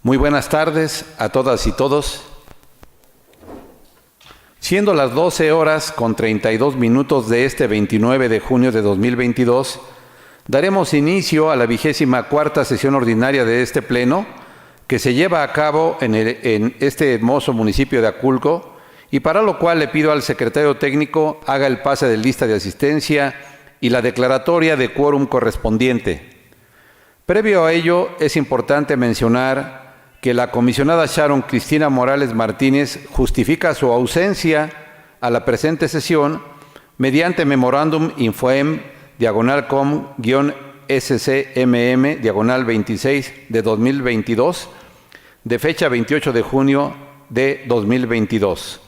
Muy buenas tardes a todas y todos. Siendo las 12 horas con 32 minutos de este 29 de junio de 2022, daremos inicio a la 24ª sesión ordinaria de este Pleno, que se lleva a cabo en este hermoso municipio de Aculco, y para lo cual le pido al secretario técnico haga el pase de lista de asistencia y la declaratoria de quórum correspondiente. Previo a ello, es importante mencionar que la comisionada Sharon Cristina Morales Martínez justifica su ausencia a la presente sesión mediante memorándum Infoem/com-SCMM/26 de 2022, de fecha 28 de junio de 2022.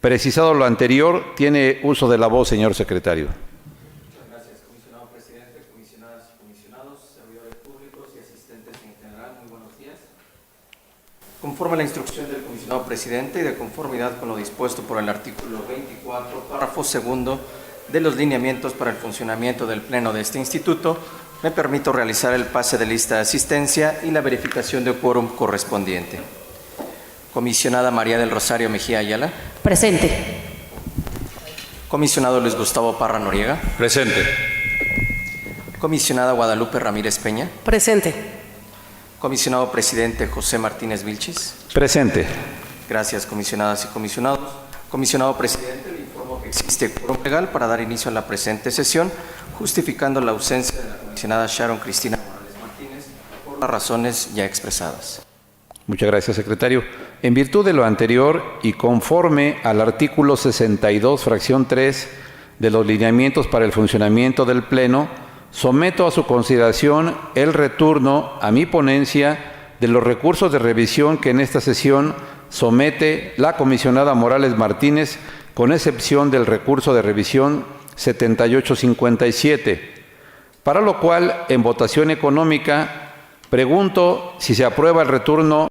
Precisado lo anterior, tiene uso de la voz, señor secretario. Muchas gracias, comisionado presidente, comisionadas y comisionados, servidores públicos y asistentes en general. Muy buenos días. Conforme a la instrucción del comisionado presidente y de conformidad con lo dispuesto por el artículo 24, párrafo segundo de los lineamientos para el funcionamiento del Pleno de este instituto, me permito realizar el pase de lista de asistencia y la verificación de quórum correspondiente. Comisionada María del Rosario Mejía Ayala. Presente. Comisionado Luis Gustavo Parra Noriega. Presente. Comisionada Guadalupe Ramírez Peña. Presente. Comisionado presidente José Martínez Vilchis. Presente. Gracias, comisionadas y comisionados. Comisionado presidente, le informo que existe quórum legal para dar inicio a la presente sesión, justificando la ausencia de la comisionada Sharon Cristina Morales Martínez por las razones ya expresadas. Muchas gracias, secretario. En virtud de lo anterior y conforme al artículo 62, fracción 3 de los lineamientos para el funcionamiento del Pleno, someto a su consideración el retorno a mi ponencia de los recursos de revisión que en esta sesión somete la comisionada Morales Martínez, con excepción del recurso de revisión 7857, para lo cual, en votación económica, pregunto si se aprueba el retorno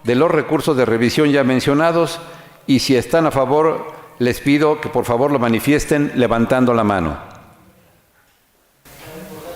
de los recursos de revisión ya mencionados, y si están a favor, les pido que por favor lo manifiesten levantando la mano.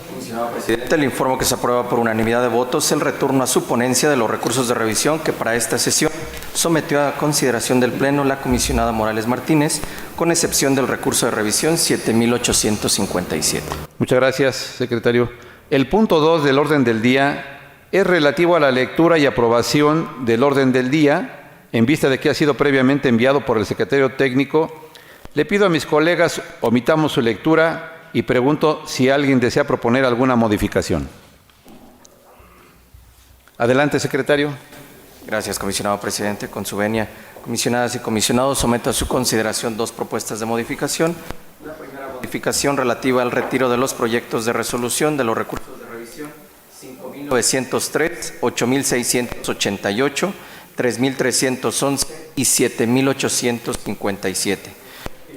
Comisionado presidente, le informo que se aprueba por unanimidad de votos el retorno a su ponencia de los recursos de revisión que para esta sesión sometió a consideración del Pleno la comisionada Morales Martínez, con excepción del recurso de revisión 7857. Muchas gracias, secretario. El punto 2 del orden del día es relativo a la lectura y aprobación del orden del día. En vista de que ha sido previamente enviado por el secretario técnico, le pido a mis colegas omitamos su lectura y pregunto si alguien desea proponer alguna modificación. Adelante, secretario. Gracias, comisionado presidente. Con su venia, comisionadas y comisionados, someto a su consideración dos propuestas de modificación. La primera modificación relativa al retiro de los proyectos de resolución de los recursos de revisión 5.903, 8.688, 3.311 y 7.857.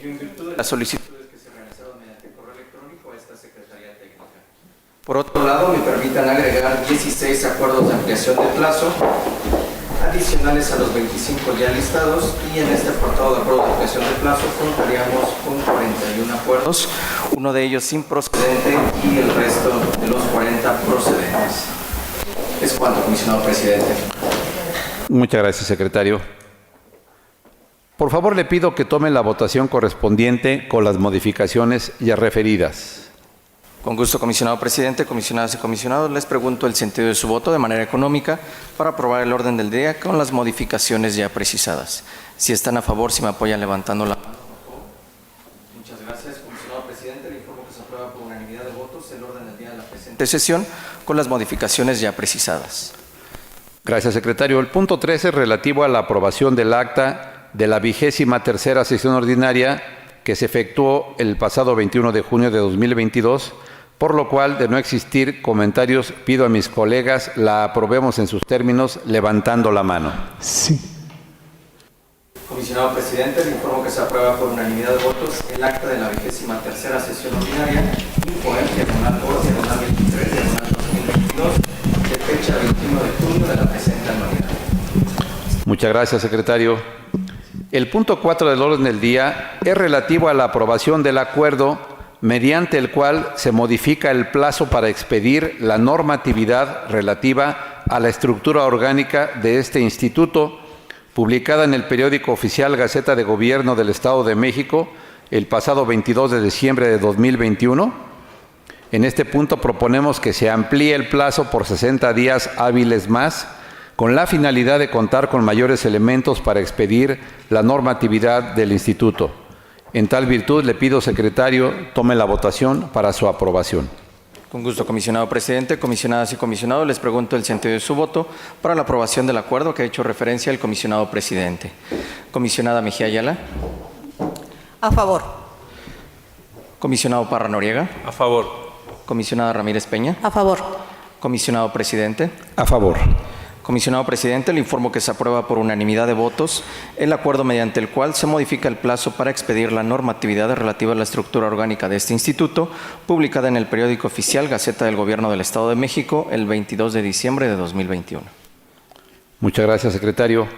En virtud de las solicitudes que se realizaron mediante correo electrónico a esta Secretaría Técnica. Por otro lado, me permitan agregar 16 acuerdos de ampliación de plazo adicionales a los 25 ya listados, y en este apartado de acuerdos de ampliación de plazo contaríamos con 41 acuerdos, uno de ellos improcedente y el resto de los 40 procedentes. Es cuanto, comisionado presidente. Muchas gracias, secretario. Por favor, le pido que tome la votación correspondiente con las modificaciones ya referidas. Con gusto, comisionado presidente, comisionadas y comisionados, les pregunto el sentido de su voto de manera económica para aprobar el orden del día con las modificaciones ya precisadas. Si están a favor, si me apoyan levantando la mano. Muchas gracias, comisionado presidente. Le informo que se aprueba por unanimidad de votos el orden del día de la presente sesión con las modificaciones ya precisadas. Gracias, secretario. El punto 13 es relativo a la aprobación del acta de la 23ª sesión ordinaria que se efectuó el pasado 21 de junio de 2022, por lo cual, de no existir comentarios, pido a mis colegas la aprobemos en sus términos levantando la mano. Sí. Comisionado presidente, le informo que se aprueba por unanimidad de votos el acta de la 23ª sesión ordinaria Infoem/23/2022 de fecha 21 de junio de la presente anualidad. Muchas gracias, secretario. El punto 4 del orden del día es relativo a la aprobación del acuerdo mediante el cual se modifica el plazo para expedir la normatividad relativa a la estructura orgánica de este instituto, publicada en el periódico oficial Gaceta de Gobierno del Estado de México el pasado 22 de diciembre de 2021. En este punto proponemos que se amplíe el plazo por 60 días hábiles más, con la finalidad de contar con mayores elementos para expedir la normatividad del instituto. En tal virtud, le pido, secretario, tome la votación para su aprobación. Con gusto, comisionado presidente. Comisionadas y comisionados, les pregunto el sentido de su voto para la aprobación del acuerdo que ha hecho referencia el comisionado presidente. Comisionada Mejía Ayala. A favor. Comisionado Parra Noriega. A favor. Comisionada Ramírez Peña. A favor. Comisionado presidente. A favor. Comisionado presidente, le informo que se aprueba por unanimidad de votos el acuerdo mediante el cual se modifica el plazo para expedir la normatividad relativa a la estructura orgánica de este instituto, publicada en el periódico oficial Gaceta del Gobierno del Estado de México el 22 de diciembre de 2021. Muchas gracias, secretario.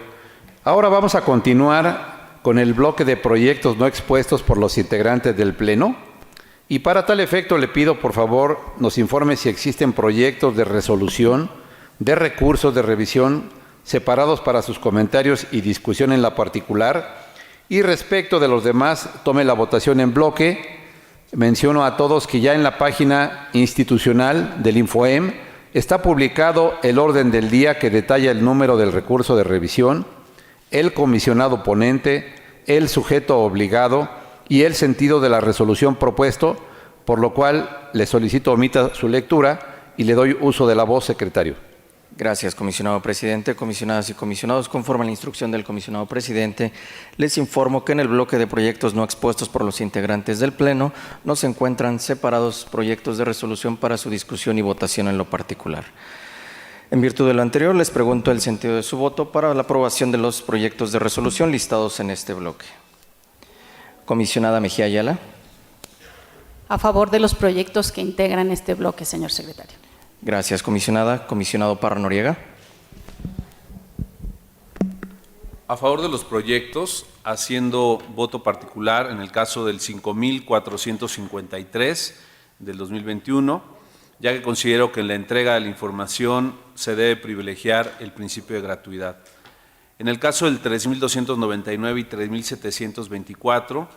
Ahora vamos a continuar con el bloque de proyectos no expuestos por los integrantes del Pleno. Y para tal efecto le pido, por favor, nos informe si existen proyectos de resolución, de recursos de revisión separados para sus comentarios y discusión en la particular, y respecto de los demás, tome la votación en bloque. Menciono a todos que ya en la página institucional del InfoEM está publicado el orden del día que detalla el número del recurso de revisión, el comisionado ponente, el sujeto obligado y el sentido de la resolución propuesto, por lo cual le solicito omita su lectura y le doy uso de la voz, secretario. Gracias, comisionado presidente. Comisionadas y comisionados, conforme a la instrucción del comisionado presidente, les informo que en el bloque de proyectos no expuestos por los integrantes del Pleno no se encuentran separados proyectos de resolución para su discusión y votación en lo particular. En virtud de lo anterior, les pregunto el sentido de su voto para la aprobación de los proyectos de resolución listados en este bloque. Comisionada Mejía Ayala. A favor de los proyectos que integran este bloque, señor secretario. Gracias, comisionada. Comisionado Parra Noriega. A favor de los proyectos, haciendo voto particular en el caso del 5453 del 2021, ya que considero que en la entrega de la información se debe privilegiar el principio de gratuidad. En el caso del 3299 y 3724,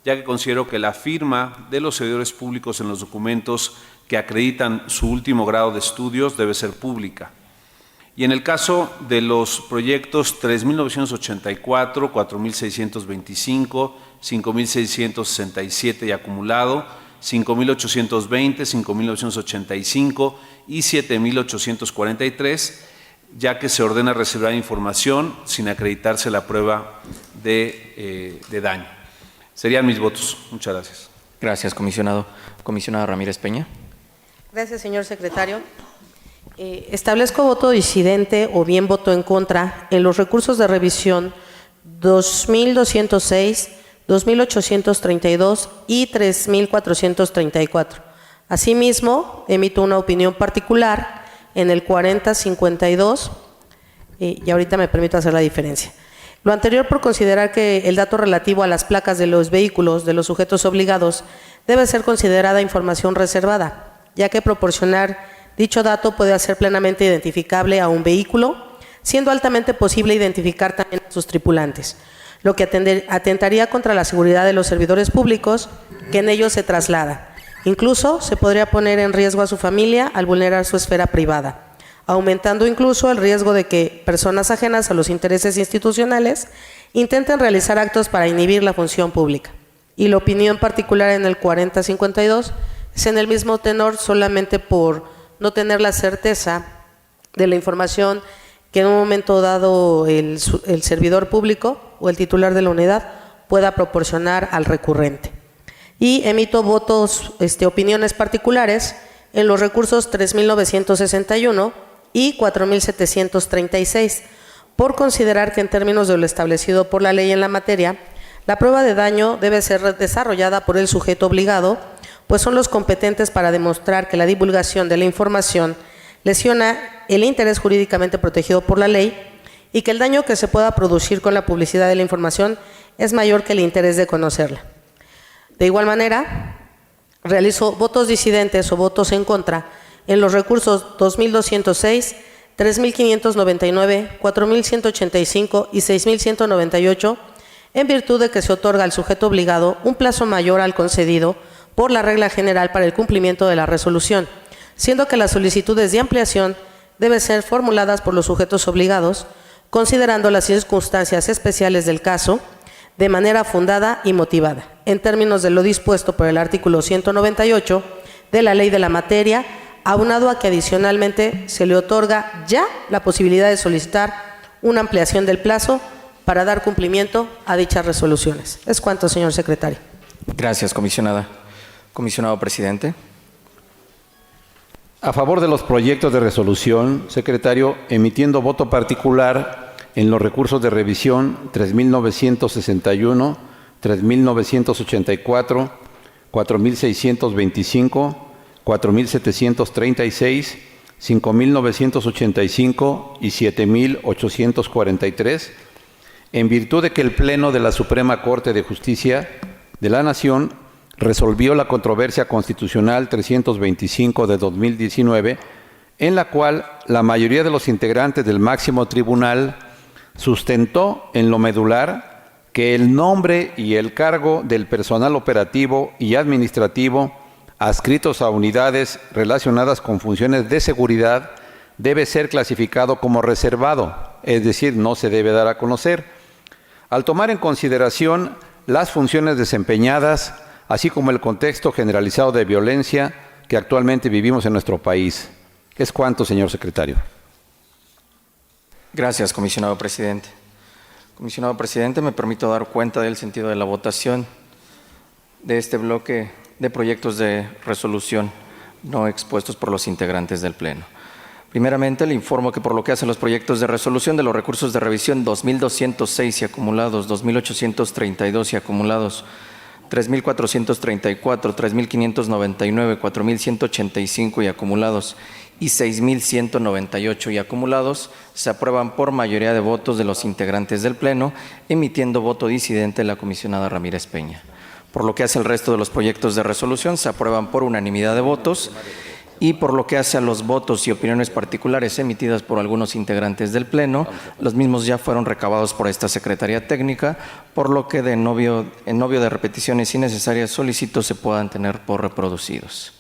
ya que considero que la firma de los servidores públicos en los documentos que acreditan su último grado de estudios debe ser pública. Y en el caso de los proyectos 3.984, 4.625, 5.667 y acumulado, 5.820, 5.985 y 7.843, ya que se ordena reservar información sin acreditarse la prueba de daño. Serían mis votos. Muchas gracias. Gracias, comisionado. Comisionada Ramírez Peña. Gracias, señor secretario. Establezco voto disidente o bien voto en contra en los recursos de revisión 2206, 2832 y 3434. Asimismo, emito una opinión particular en el 4052 y ahorita me permito hacer la diferencia. Lo anterior por considerar que el dato relativo a las placas de los vehículos de los sujetos obligados debe ser considerada información reservada, ya que proporcionar dicho dato puede hacer plenamente identificable a un vehículo, siendo altamente posible identificar también a sus tripulantes, lo que atentaría contra la seguridad de los servidores públicos que en ellos se traslada. Incluso se podría poner en riesgo a su familia al vulnerar su esfera privada, aumentando incluso el riesgo de que personas ajenas a los intereses institucionales intenten realizar actos para inhibir la función pública. Y la opinión particular en el 4052 es en el mismo tenor, solamente por no tener la certeza de la información que en un momento dado el servidor público o el titular de la unidad pueda proporcionar al recurrente. Y emito opiniones particulares en los recursos 3.961 y 4.736, por considerar que en términos de lo establecido por la ley en la materia, la prueba de daño debe ser desarrollada por el sujeto obligado, pues son los competentes para demostrar que la divulgación de la información lesiona el interés jurídicamente protegido por la ley y que el daño que se pueda producir con la publicidad de la información es mayor que el interés de conocerla. De igual manera, realizo votos disidentes o votos en contra en los recursos 2206, 3.599, 4.185 y 6.198, en virtud de que se otorga al sujeto obligado un plazo mayor al concedido por la regla general para el cumplimiento de la resolución, siendo que las solicitudes de ampliación deben ser formuladas por los sujetos obligados, considerando las circunstancias especiales del caso, de manera fundada y motivada, en términos de lo dispuesto por el artículo 198 de la Ley de la Materia, aunado a que adicionalmente se le otorga ya la posibilidad de solicitar una ampliación del plazo para dar cumplimiento a dichas resoluciones. Es cuanto, señor secretario. Gracias, comisionada. Comisionado presidente. A favor de los proyectos de resolución, secretario, emitiendo voto particular en los recursos de revisión 3.961, 3.984, 4.625, 4.736, 5.985 y 7.843, en virtud de que el Pleno de la Suprema Corte de Justicia de la Nación resolvió la controversia constitucional 325 de 2019, en la cual la mayoría de los integrantes del máximo tribunal sustentó en lo medular que el nombre y el cargo del personal operativo y administrativo adscritos a unidades relacionadas con funciones de seguridad debe ser clasificado como reservado, es decir, no se debe dar a conocer, al tomar en consideración las funciones desempeñadas, así como el contexto generalizado de violencia que actualmente vivimos en nuestro país. Es cuanto, señor secretario. Gracias, comisionado presidente. Comisionado presidente, me permito dar cuenta del sentido de la votación de este bloque de proyectos de resolución no expuestos por los integrantes del Pleno. Primeramente, le informo que por lo que hace a los proyectos de resolución de los recursos de revisión 2.206 y acumulados, 2.832 y acumulados, 3.434, 3.599, 4.185 y acumulados y 6.198 y acumulados, se aprueban por mayoría de votos de los integrantes del Pleno, emitiendo voto disidente la comisionada Ramírez Peña. Por lo que hace al resto de los proyectos de resolución, se aprueban por unanimidad de votos, y por lo que hace a los votos y opiniones particulares emitidas por algunos integrantes del Pleno, los mismos ya fueron recabados por esta Secretaría Técnica, por lo que en novio de repeticiones innecesarias solicito se puedan tener por reproducidos.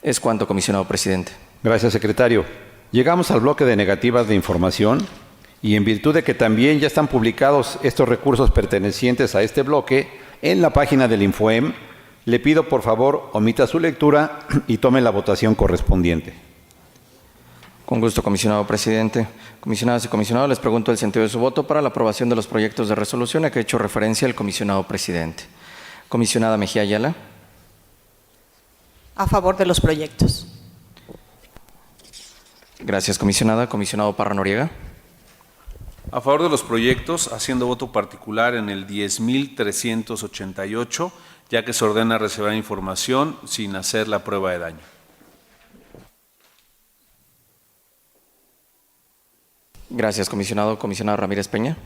Es cuanto, comisionado presidente. Gracias, secretario. Llegamos al bloque de negativas de información y en virtud de que también ya están publicados estos recursos pertenecientes a este bloque en la página del Infoem, le pido por favor omita su lectura y tome la votación correspondiente. Con gusto, comisionado presidente. Comisionadas y comisionados, les pregunto el sentido de su voto para la aprobación de los proyectos de resolución a que ha hecho referencia el comisionado presidente. Comisionada Mejía Ayala. A favor de los proyectos. Gracias, comisionada. Comisionado Parra Noriega. A favor de los proyectos, haciendo voto particular en el 10.388, ya que se ordena reservar información sin hacer la prueba de daño. Gracias, comisionado. Comisionada Ramírez Peña.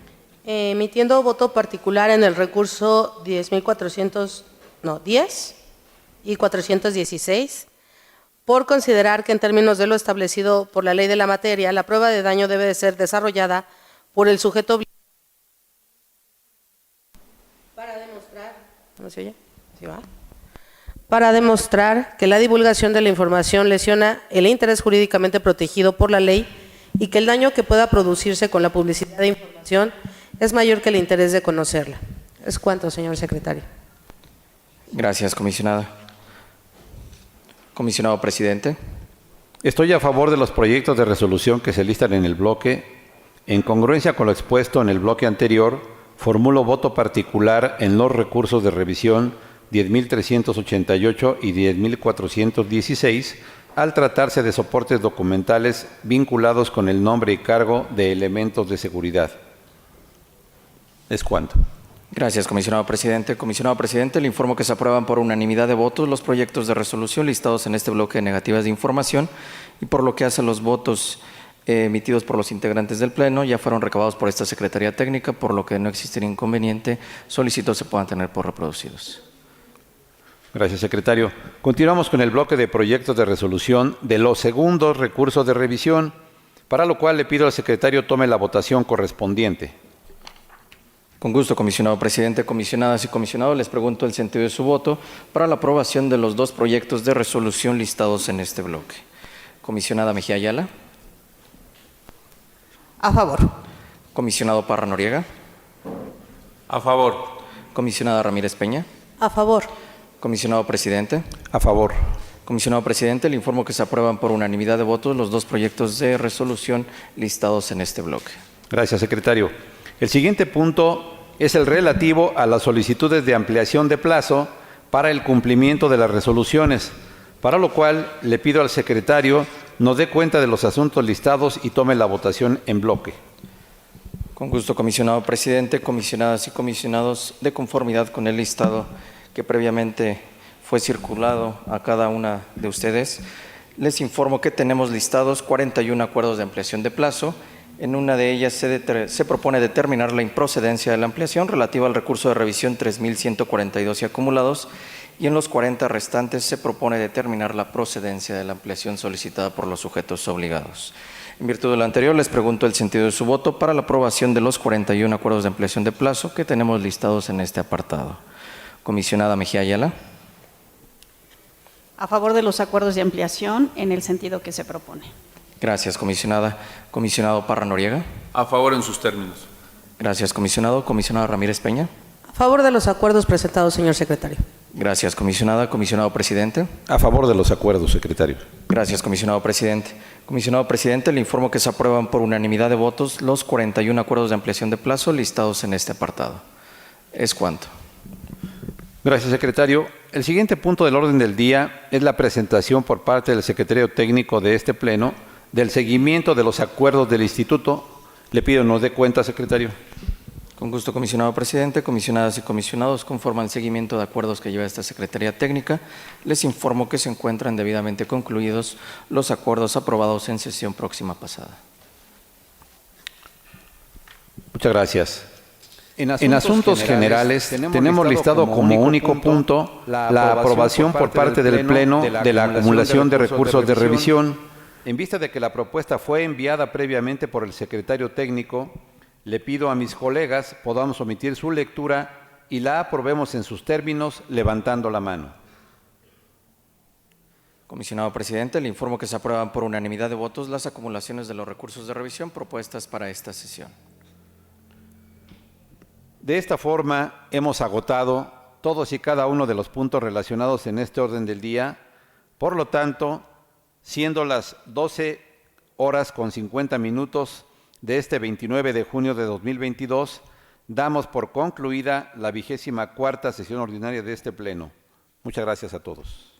Emitiendo voto particular en el recurso 10 y 416, por considerar que en términos de lo establecido por la Ley de la Materia, la prueba de daño debe de ser desarrollada por el sujeto obligado para demostrar, ¿no se oye? ¿Sí va? Para demostrar que la divulgación de la información lesiona el interés jurídicamente protegido por la ley y que el daño que pueda producirse con la publicidad de información es mayor que el interés de conocerla. Es cuanto, señor secretario. Gracias, comisionada. Comisionado presidente. Estoy a favor de los proyectos de resolución que se listan en el bloque. En congruencia con lo expuesto en el bloque anterior, formulo voto particular en los recursos de revisión 10.388 y 10.416 al tratarse de soportes documentales vinculados con el nombre y cargo de elementos de seguridad. Es cuanto. Gracias, comisionado presidente. Comisionado presidente, le informo que se aprueban por unanimidad de votos los proyectos de resolución listados en este bloque de negativas de información y por lo que hace a los votos emitidos por los integrantes del Pleno ya fueron recabados por esta Secretaría Técnica, por lo que no existiría inconveniente. Solicito se puedan tener por reproducidos. Gracias, secretario. Continuamos con el bloque de proyectos de resolución de los segundos recursos de revisión. para lo cual le pido al secretario tome la votación correspondiente. Con gusto, comisionado presidente. Comisionadas y comisionados, les pregunto el sentido de su voto para la aprobación de los dos proyectos de resolución listados en este bloque. Comisionada Mejía Ayala. A favor. Comisionado Parra Noriega. A favor. Comisionada Ramírez Peña. A favor. Comisionado presidente. A favor. Comisionado presidente, le informo que se aprueban por unanimidad de votos los dos proyectos de resolución listados en este bloque. Gracias, secretario. El siguiente punto es el relativo a las solicitudes de ampliación de plazo para el cumplimiento de las resoluciones, para lo cual le pido al secretario nos dé cuenta de los asuntos listados y tome la votación en bloque. Con gusto, comisionado presidente, comisionadas y comisionados, de conformidad con el listado que previamente fue circulado a cada una de ustedes, les informo que tenemos listados 41 acuerdos de ampliación de plazo. En una de ellas se propone determinar la improcedencia de la ampliación relativa al recurso de revisión 3.142 y acumulados, y en los 40 restantes se propone determinar la procedencia de la ampliación solicitada por los sujetos obligados. En virtud de lo anterior, les pregunto el sentido de su voto para la aprobación de los 41 acuerdos de ampliación de plazo que tenemos listados en este apartado. Comisionada Mejía Ayala. A favor de los acuerdos de ampliación en el sentido que se propone. Gracias, comisionada. Comisionado Parra Noriega. A favor en sus términos. Gracias, comisionado. Comisionada Ramírez Peña. A favor de los acuerdos presentados, señor secretario. Gracias, comisionada. Comisionado presidente. A favor de los acuerdos, secretario. Gracias, comisionado presidente. Comisionado presidente, le informo que se aprueban por unanimidad de votos los 41 acuerdos de ampliación de plazo listados en este apartado. Es cuanto. Gracias, secretario. El siguiente punto del orden del día es la presentación por parte del secretario técnico de este pleno del seguimiento de los acuerdos del instituto. Le pido nos dé cuenta, secretario. Con gusto, comisionado presidente, comisionadas y comisionados, conforme al seguimiento de acuerdos que lleva esta Secretaría Técnica, les informo que se encuentran debidamente concluidos los acuerdos aprobados en sesión próxima pasada. Muchas gracias. En asuntos generales tenemos listado como único punto la aprobación por parte del Pleno de la acumulación de recursos de revisión. En vista de que la propuesta fue enviada previamente por el secretario técnico, le pido a mis colegas podamos omitir su lectura y la aprobemos en sus términos levantando la mano. Comisionado presidente, le informo que se aprueban por unanimidad de votos las acumulaciones de los recursos de revisión propuestas para esta sesión. De esta forma, hemos agotado todos y cada uno de los puntos relacionados en este orden del día. Por lo tanto, siendo las 12:50 de este 29 de junio de 2022, damos por concluida la 24ª sesión ordinaria de este Pleno. Muchas gracias a todos.